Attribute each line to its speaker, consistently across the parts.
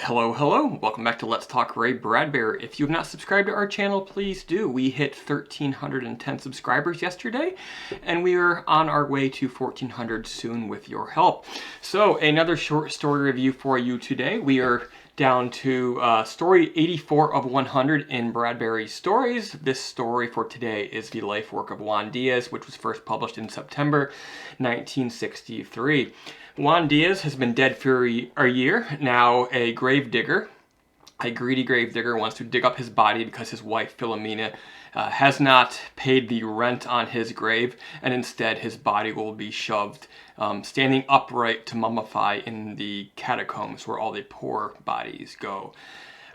Speaker 1: Hello. Welcome back to Let's Talk Ray Bradbury. If you've not subscribed to our channel, please do. We hit 1,310 subscribers yesterday, and we are on our way to 1,400 soon with your help. So, another short story review for you today. We are down to story 84 of 100 in Bradbury's stories. This story for today is The Lifework of Juan Diaz, which was first published in September 1963. Juan Diaz has been dead for a year. Now a gravedigger, a greedy gravedigger, wants to dig up his body because his wife Filomena has not paid the rent on his grave, and instead his body will be shoved standing upright to mummify in the catacombs where all the poor bodies go.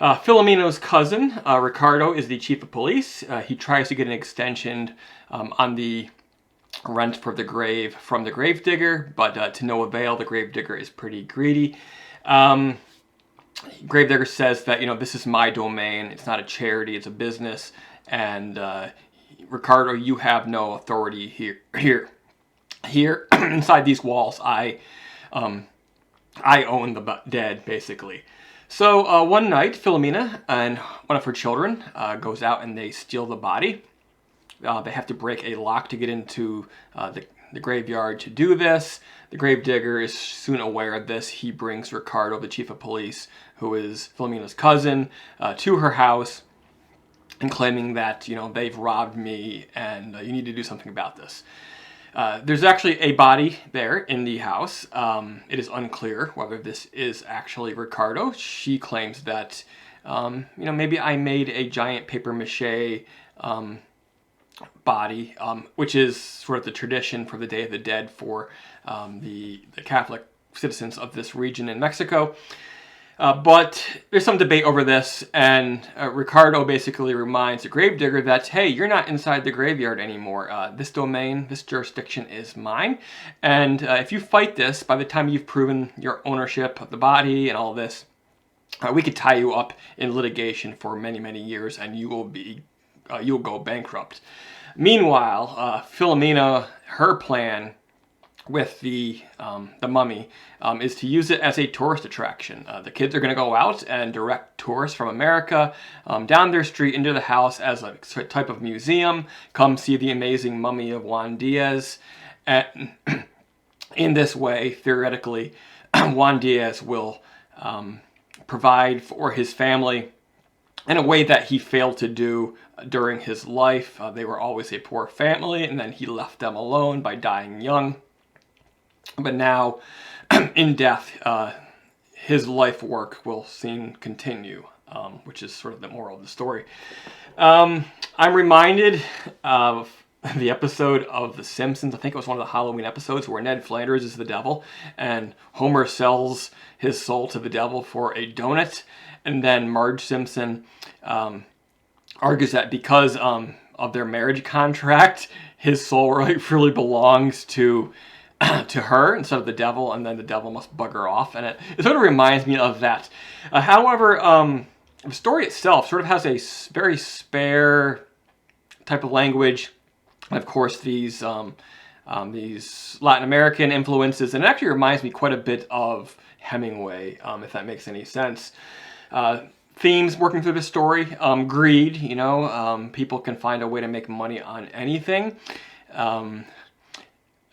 Speaker 1: Filomena's cousin, Ricardo, is the chief of police. He tries to get an extension on the rent for the grave from the gravedigger, but to no avail. The gravedigger is pretty greedy. Gravedigger says that, this is my domain. It's not a charity, it's a business. And Ricardo, you have no authority here. Inside these walls, I own the dead, basically. So one night, Filomena and one of her children goes out and they steal the body. They have to break a lock to get into the graveyard to do this. The gravedigger is soon aware of this. He brings Ricardo, the chief of police, who is Filomena's cousin, to her house and claiming that, they've robbed me and you need to do something about this. There's actually a body there in the house. It is unclear whether this is actually Ricardo. She claims that, maybe I made a giant papier-mâché body, which is sort of the tradition for the Day of the Dead for the Catholic citizens of this region in Mexico. But there's some debate over this, and Ricardo basically reminds the gravedigger that, hey, you're not inside the graveyard anymore. This domain, this jurisdiction is mine, and if you fight this, by the time you've proven your ownership of the body and all this, we could tie you up in litigation for many, many years, and you'll go bankrupt. Meanwhile, Filomena, her plan with the mummy is to use it as a tourist attraction. The kids are going to go out and direct tourists from America down their street into the house as a type of museum. Come see the amazing mummy of Juan Diaz. And in this way, theoretically, Juan Diaz will provide for his family in a way that he failed to do during his life. They were always a poor family, and then he left them alone by dying young. But now, in death, his life work will soon continue, which is sort of the moral of the story. I'm reminded of the episode of The Simpsons. I think it was one of the Halloween episodes where Ned Flanders is the devil, and Homer sells his soul to the devil for a donut. And then Marge Simpson argues that because of their marriage contract, his soul really belongs to her instead of the devil, and then the devil must bugger off. And it sort of reminds me of that. However, the story itself sort of has a very spare type of language. And of course, these Latin American influences, and it actually reminds me quite a bit of Hemingway, if that makes any sense. Themes working through the story, greed, people can find a way to make money on anything. On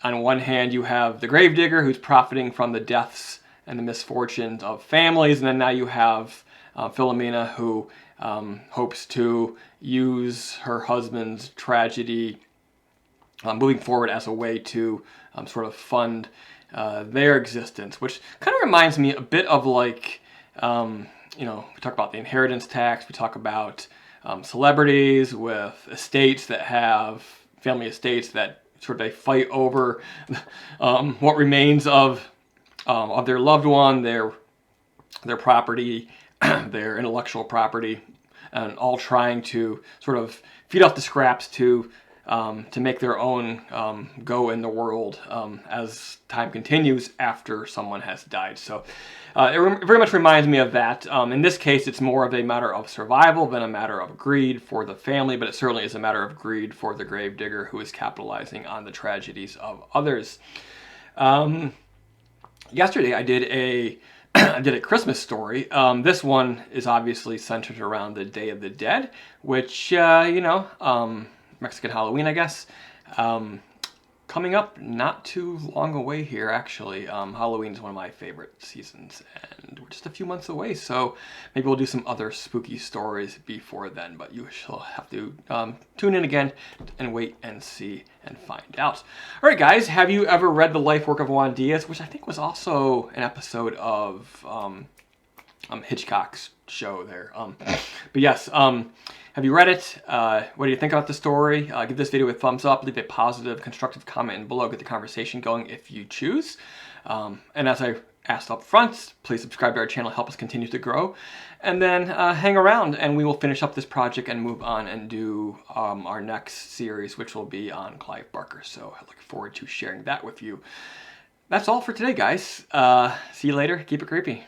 Speaker 1: one hand, you have the gravedigger who's profiting from the deaths and the misfortunes of families, and then now you have Filomena who hopes to use her husband's tragedy moving forward as a way to sort of fund their existence, which kind of reminds me a bit of like, we talk about the inheritance tax, we talk about celebrities with estates that have family estates that sort of they fight over what remains of their loved one, their property, their intellectual property, and all trying to sort of feed off the scraps to make their own go in the world as time continues after someone has died. So it very much reminds me of that. In this case, it's more of a matter of survival than a matter of greed for the family, but it certainly is a matter of greed for the gravedigger who is capitalizing on the tragedies of others. Yesterday, I did a I did a Christmas story. This one is obviously centered around the Day of the Dead, which, Mexican Halloween, I guess. Coming up not too long away here, actually. Halloween is one of my favorite seasons, and we're just a few months away, so maybe we'll do some other spooky stories before then, but you shall have to tune in again and wait and see and find out. All right, guys, have you ever read The Lifework of Juan Diaz, which I think was also an episode of Hitchcock's show there. But yes, have you read it? What do you think about the story? Give this video a thumbs up, leave a positive, constructive comment below, get the conversation going if you choose. And as I asked up front, please subscribe to our channel, help us continue to grow. And then hang around and we will finish up this project and move on and do our next series, which will be on Clive Barker. So I look forward to sharing that with you. That's all for today, guys. See you later. Keep it creepy.